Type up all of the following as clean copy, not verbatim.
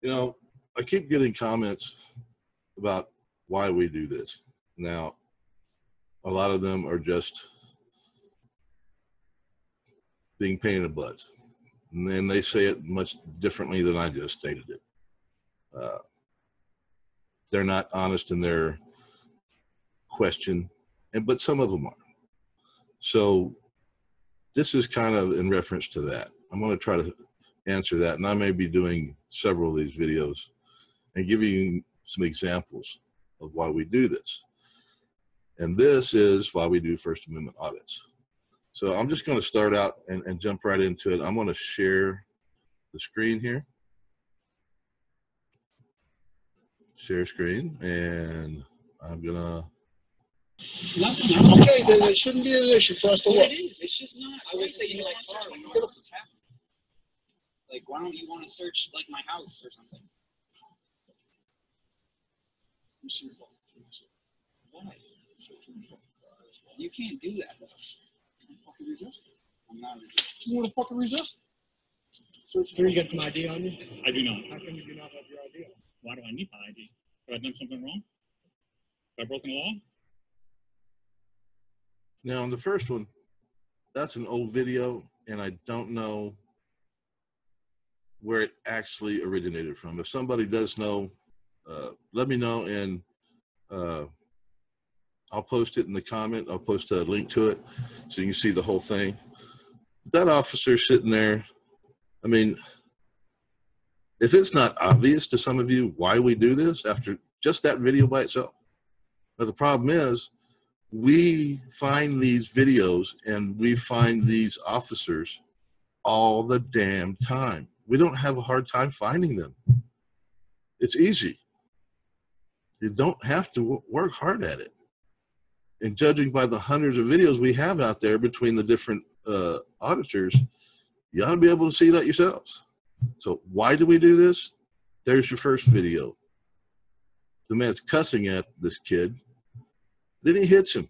You know, I keep getting comments about why we do this. Now, a lot of them are just being pain in the butts. And then they say it much differently than I just stated it. They're not honest in their question, but some of them are. So this is kind of in reference to that. I'm going to try to answer that, and I may be doing several of these videos and giving you some examples of why we do this. And this is why we do First Amendment audits. So I'm just going to start out and jump right into it. I'm going to share the screen here. Share screen, and I'm going to... Okay, then it shouldn't be an issue for us to look. It is. It's just not. I wish that you want to search when your house was happening. Like, why don't you want to search, like, my house or something? Why? You can't do that, though. You fucking resist it. I'm not resisting. You want to fucking resist it? So you got some ID on you? I do not. How come you do not have your ID on? Why do I need my ID? Have I done something wrong? Have I broken the law? Now, on the first one, that's an old video, and I don't know where it actually originated from. If somebody does know, let me know, and I'll post it in the comment. I'll post a link to it so you can see the whole thing. That officer sitting there, I mean, if it's not obvious to some of you why we do this after just that video by itself. But the problem is, we find these videos and we find these officers all the damn time. We don't have a hard time finding them. It's easy. You don't have to work hard at it. And judging by the hundreds of videos we have out there between the different auditors, you ought to be able to see that yourselves. So why do we do this? There's your first video. The man's cussing at this kid. Then he hits him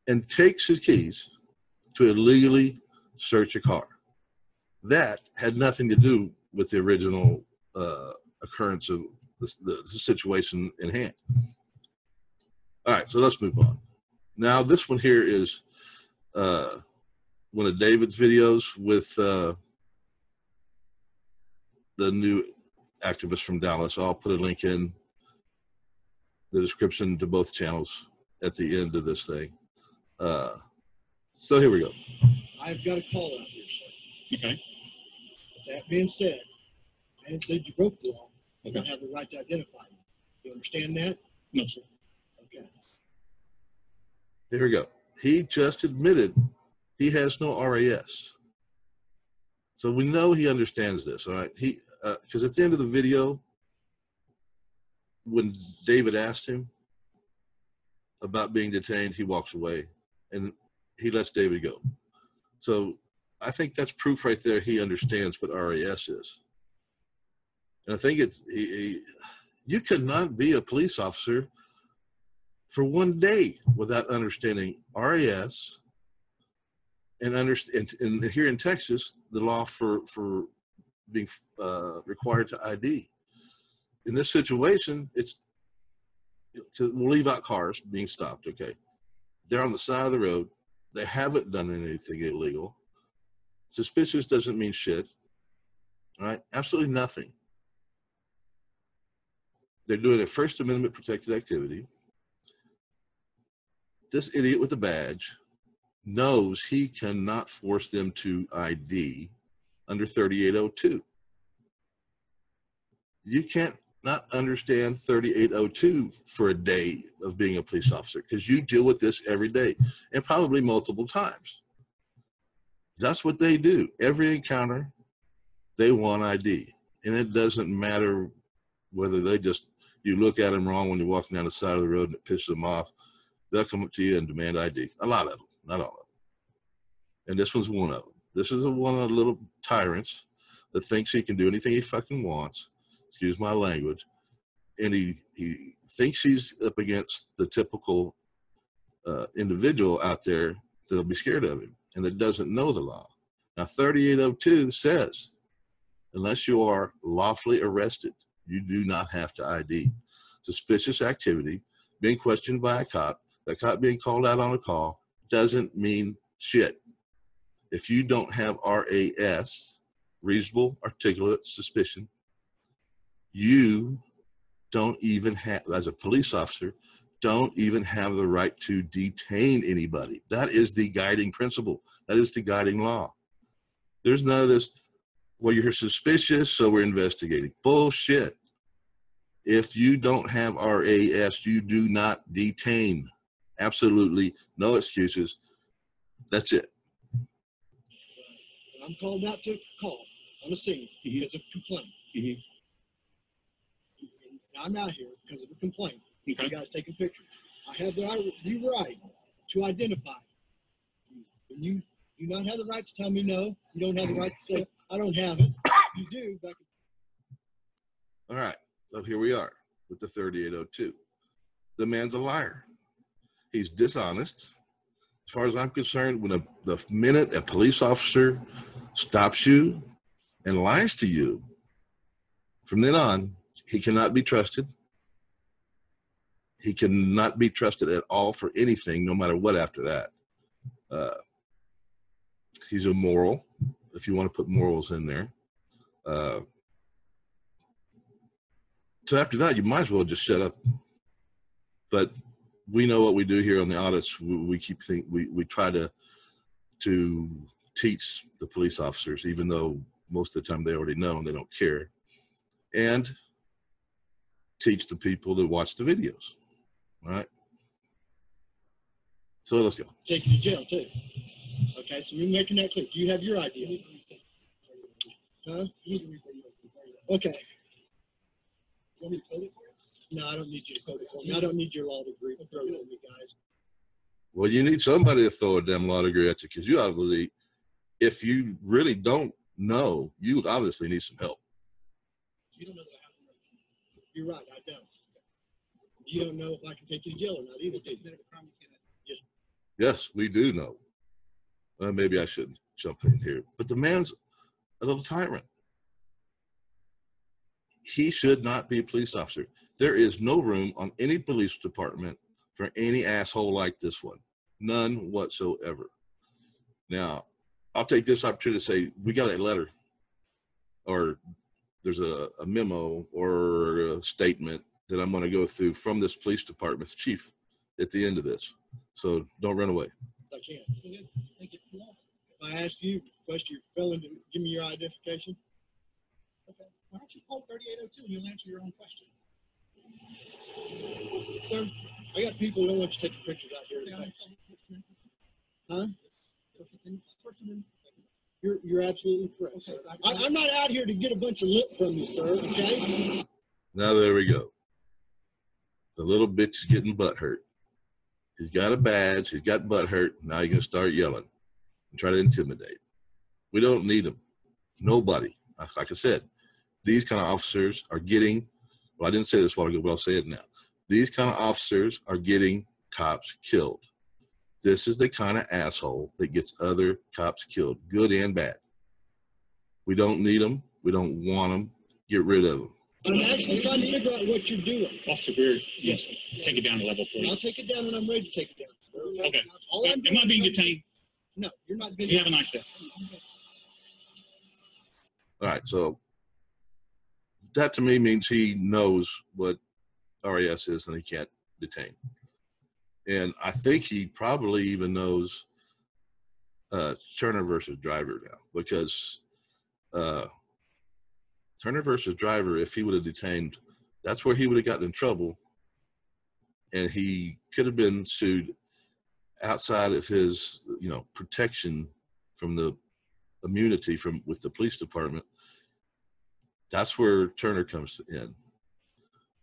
and takes his keys to illegally search a car. That had nothing to do with the original occurrence of the situation in hand. All right, so let's move on. Now, this one here is one of David's videos with the new activist from Dallas. I'll put a link in the description to both channels at the end of this thing. So here we go. I've got a call out here, sir. Okay. That being said, I didn't say you broke the law. You Okay. don't have the right to identify me. You understand that? No, sir. Okay. Here we go. He just admitted he has no RAS. So we know he understands this, all right? Because at the end of the video, when David asked him about being detained, he walks away and he lets David go. So I think that's proof right there he understands what RAS is. And I think it's, you cannot be a police officer for one day without understanding RAS and here in Texas, the law for being required to ID. In this situation, it's, we'll leave out cars being stopped, okay? They're on the side of the road. They haven't done anything illegal. Suspicious doesn't mean shit, all right? Absolutely nothing. They're doing a First Amendment protected activity. This idiot with the badge knows he cannot force them to ID under 3802. You can't not understand 3802 for a day of being a police officer because you deal with this every day and probably multiple times. That's what they do. Every encounter, they want ID. And it doesn't matter whether they just, you look at them wrong when you're walking down the side of the road and it pisses them off. They'll come up to you and demand ID. A lot of them, not all of them. And this one's one of them. This is one of the little tyrants that thinks he can do anything he fucking wants. Excuse my language. And he thinks he's up against the typical individual out there that'll be scared of him and that doesn't know the law. Now, 3802 says unless you are lawfully arrested, you do not have to ID. Suspicious activity, being questioned by a cop, that cop being called out on a call doesn't mean shit. If you don't have RAS, reasonable articulate suspicion, you don't even have, as a police officer, don't even have the right to detain anybody. That is the guiding principle. That is the guiding law. There's none of this, well, you're suspicious, so we're investigating. Bullshit. If you don't have RAS, you do not detain. Absolutely no excuses. That's it. I'm called out to a call on the scene because of complaint. Mhm. I'm out here because of a complaint. Okay. You guys taking pictures. I have the right to identify. And you do not have the right to tell me no. You don't have the right to say, I don't have it. You do. Back All right. So here we are with the 3802. The man's a liar. He's dishonest. As far as I'm concerned, when the minute a police officer stops you and lies to you, from then on, he cannot be trusted. He cannot be trusted at all for anything, no matter what after that. He's immoral, if you want to put morals in there. So after that, you might as well just shut up. But we know what we do here on the audits. We try to teach the police officers, even though most of the time they already know and they don't care, and teach the people that watch the videos. All right. So let's go. take you to jail too. Okay, so you're making that clear. Do you have your idea? Huh? Okay. You want me to code it for you? No, I don't need you to code it for me. I don't need your law degree to throw it at me, guys. Well, you need somebody to throw a damn law degree at you, because you obviously, if you really don't know, you obviously need some help. You don't know that I have the right. You're right, I don't. You don't know if I can take you to jail or not either. Just Yes, we do know. Well, maybe I shouldn't jump in here, but the man's a little tyrant. He should not be a police officer. There is no room on any police department for any asshole like this one. None whatsoever. Now, I'll take this opportunity to say, we got a letter, or there's a memo or a statement that I'm going to go through from this police department's chief at the end of this. So don't run away. I can't. If I ask you, question, you're failing to give me your identification. Okay. Why don't you call 3802 and you'll answer your own question? Sir, I got people who don't want you taking pictures out here. Huh? You're absolutely correct. Okay, Sir. I'm not out here to get a bunch of lip from you, sir, okay? Now there we go. The little bitch is getting butt hurt. He's got a badge. He's got butt hurt. Now you're going to start yelling and try to intimidate. We don't need him. Nobody. Like I said, these kind of officers are getting, well, I didn't say this a while ago, but I'll say it now. These kind of officers are getting cops killed. This is the kind of asshole that gets other cops killed, good and bad. We don't need them. We don't want them. Get rid of them. I'm actually trying to figure out what you're doing. Officer Beard, yes, take it down to level, I'll please. take it down when I'm ready to take it down. Okay. All I'm Am doing I being is- detained? No, you're not being. You have a nice day. All right, so that to me means he knows what RAS is and he can't detain. And I think he probably even knows Turner versus Driver now, because Turner versus Driver, if he would have detained, that's where he would have gotten in trouble, and he could have been sued outside of his, protection from the immunity from with the police department. That's where Turner comes in.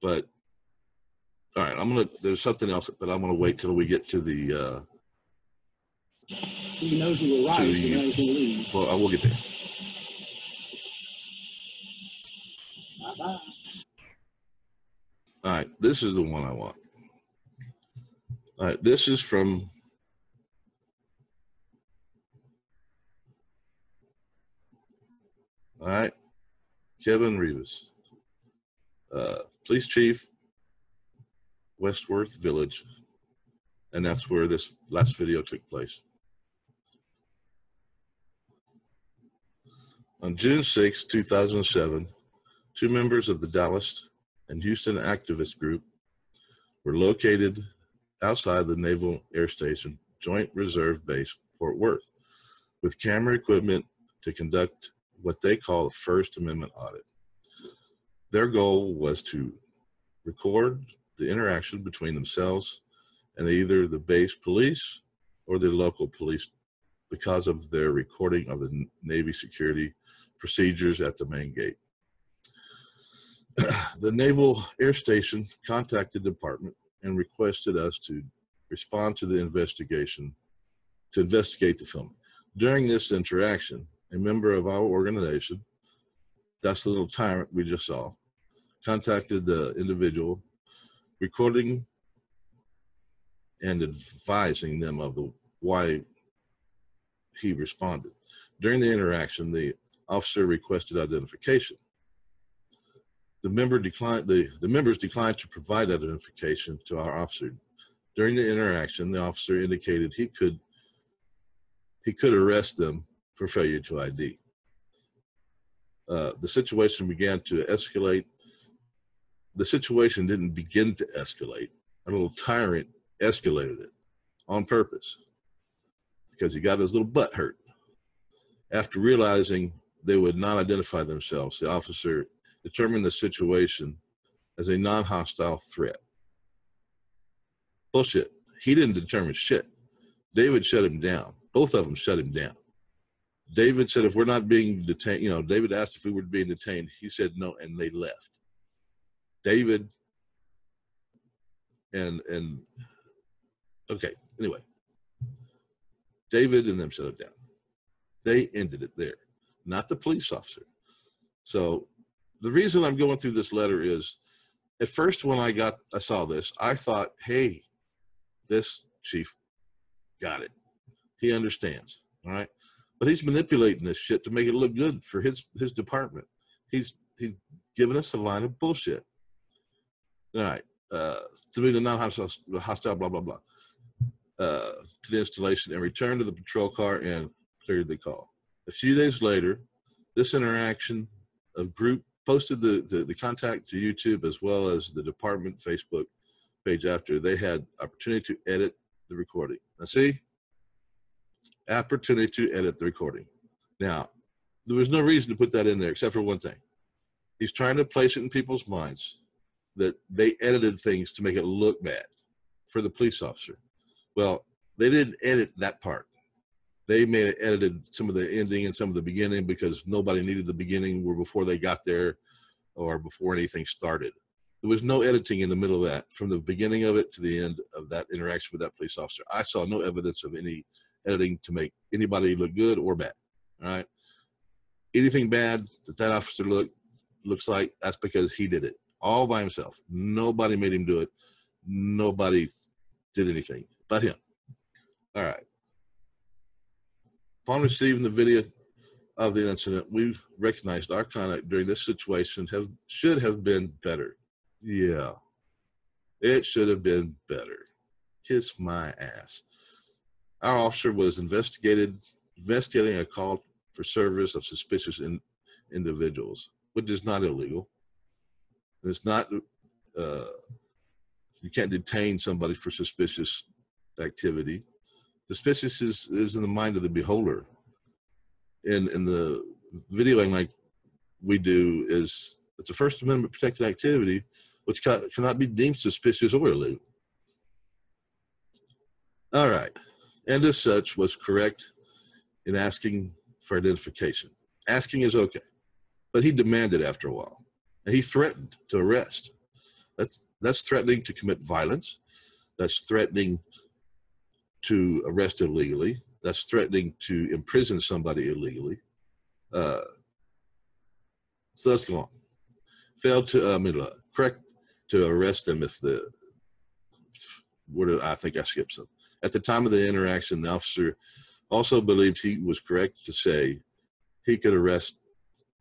But all right, there's something else, but I'm gonna wait till we get to the He knows you were right, so now he's going to leave. well, I will get there. Bye-bye. All right, this is the one I want. All right, this is from all right. Kevin Rivas, police chief, Westworth Village, and that's where this last video took place. On June 6, 2007, 2 members of the Dallas and Houston activist group were located outside the Naval Air Station Joint Reserve Base, Fort Worth, with camera equipment to conduct what they call a First Amendment audit. Their goal was to record the interaction between themselves and either the base police or the local police because of their recording of the Navy security procedures at the main gate. The Naval Air Station contacted the department and requested us to respond to the investigation, to investigate the film. During this interaction, a member of our organization, that's the little tyrant we just saw, contacted the individual, recording and advising them of why he responded. During the interaction, the officer requested identification. The members declined to provide identification to our officer. During the interaction, the officer indicated he could arrest them for failure to ID. The situation began to escalate. The situation didn't begin to escalate. Our little tyrant escalated it on purpose because he got his little butt hurt. After realizing they would not identify themselves, the officer determined the situation as a non-hostile threat. Bullshit. He didn't determine shit. David shut him down. Both of them shut him down. David said, if we're not being detained, David asked if we were being detained. He said no, and they left. David and okay, anyway. David and them shut it down. They ended it there, not the police officer. So the reason I'm going through this letter is, at first when I saw this, I thought, hey, this chief got it. He understands, all right? But he's manipulating this shit to make it look good for his department. He's giving us a line of bullshit. All right, to be the non-hostile, blah, blah, blah, to the installation and returned to the patrol car and cleared the call. A few days later, this interaction of group posted the contact to YouTube as well as the department Facebook page after they had opportunity to edit the recording. Now see, opportunity to edit the recording. Now, there was no reason to put that in there except for one thing. He's trying to place it in people's minds that they edited things to make it look bad for the police officer. Well, they didn't edit that part. They edited some of the ending and some of the beginning because nobody needed the beginning or before they got there or before anything started. There was no editing in the middle of that, from the beginning of it to the end of that interaction with that police officer. I saw no evidence of any editing to make anybody look good or bad, all right? Anything bad that officer looks like, that's because he did it all by himself. Nobody made him do it. Nobody did anything but him. All right. Upon receiving the video of the incident, we recognized our conduct during this situation should have been better. Yeah, it should have been better. Kiss my ass. Our officer was investigating a call for service of suspicious individuals, which is not illegal. It's not, you can't detain somebody for suspicious activity. Suspicious is in the mind of the beholder. In the videoing like we do, it's a First Amendment protected activity, which cannot be deemed suspicious or illegal. All right, and as such was correct in asking for identification. Asking is okay, but he demanded after a while, and he threatened to arrest. That's threatening to commit violence. That's threatening to arrest illegally. That's threatening to imprison somebody illegally. So let's go on. Failed to correct to arrest them if I think I skipped some. At the time of the interaction, the officer also believed he was correct to say he could arrest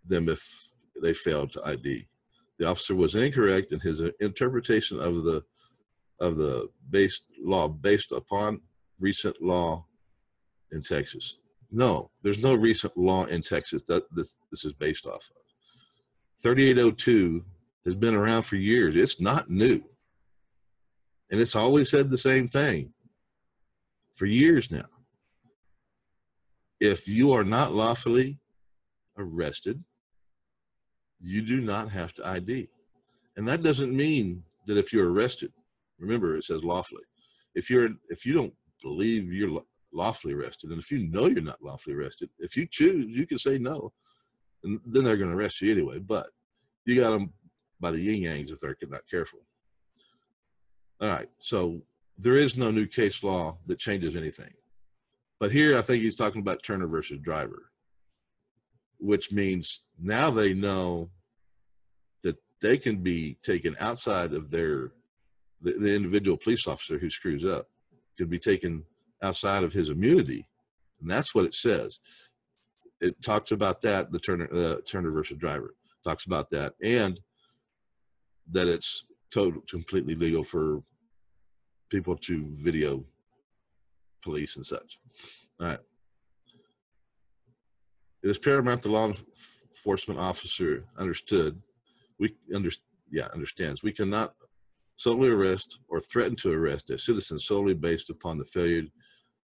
them if they failed to ID. The officer was incorrect in his interpretation of the law based upon recent law in Texas. No, there's no recent law in Texas that this is based off of. 3802 has been around for years. It's not new. And it's always said the same thing for years now. If you are not lawfully arrested, you do not have to ID. And that doesn't mean that if you're arrested, remember it says lawfully. If you don't believe you're lawfully arrested, and if you know you're not lawfully arrested, if you choose, you can say no, and then they're going to arrest you anyway. But you got them by the yin yangs if they're not careful. All right, so there is no new case law that changes anything. But here I think he's talking about Turner versus Driver, which means now they know that they can be taken outside of the individual police officer who screws up can be taken outside of his immunity. And that's what it says. It talks about that, the Turner versus Driver talks about that, and that it's completely legal for people to video police and such. All right. It is paramount the law enforcement officer understands we cannot solely arrest or threaten to arrest a citizen solely based upon the failure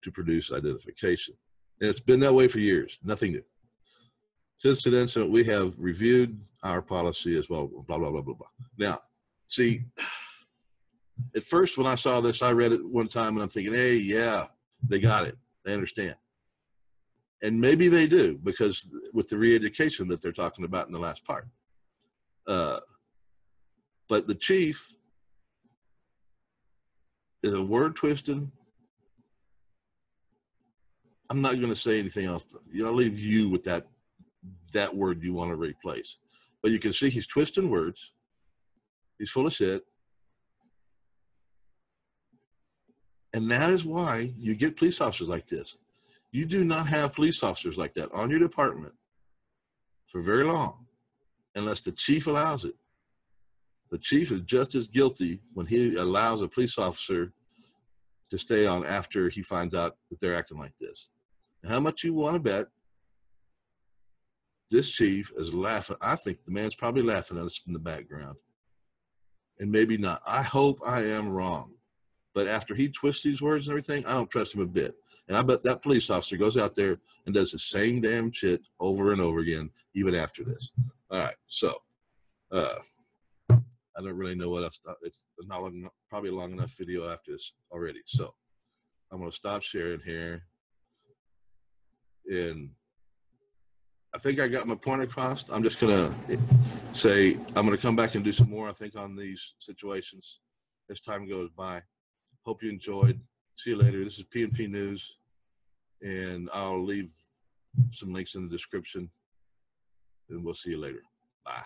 to produce identification. And it's been that way for years, nothing new. Since that incident, we have reviewed our policy as well, blah, blah, blah, blah, blah. Now, see, at first when I saw this, I read it one time and I'm thinking, hey, yeah, they got it. They understand. And maybe they do, because with the re-education that they're talking about in the last part. But the chief is a word twisting. I'm not going to say anything else. I'll leave you with that word you want to replace. But you can see he's twisting words. He's full of shit. And that is why you get police officers like this. You do not have police officers like that on your department for very long, unless the chief allows it. The chief is just as guilty when he allows a police officer to stay on after he finds out that they're acting like this. And how much you want to bet this chief is laughing? I think the man's probably laughing at us in the background. And maybe not. I hope I am wrong. But after he twists these words and everything, I don't trust him a bit. And I bet that police officer goes out there and does the same damn shit over and over again, even after this. All right, so I don't really know what else. It's not probably a long enough video after this already. So I'm going to stop sharing here. And I think I got my point across. I'm just going to say I'm going to come back and do some more, I think, on these situations as time goes by. Hope you enjoyed. See you later. This is P&P News, and I'll leave some links in the description, and we'll see you later. Bye.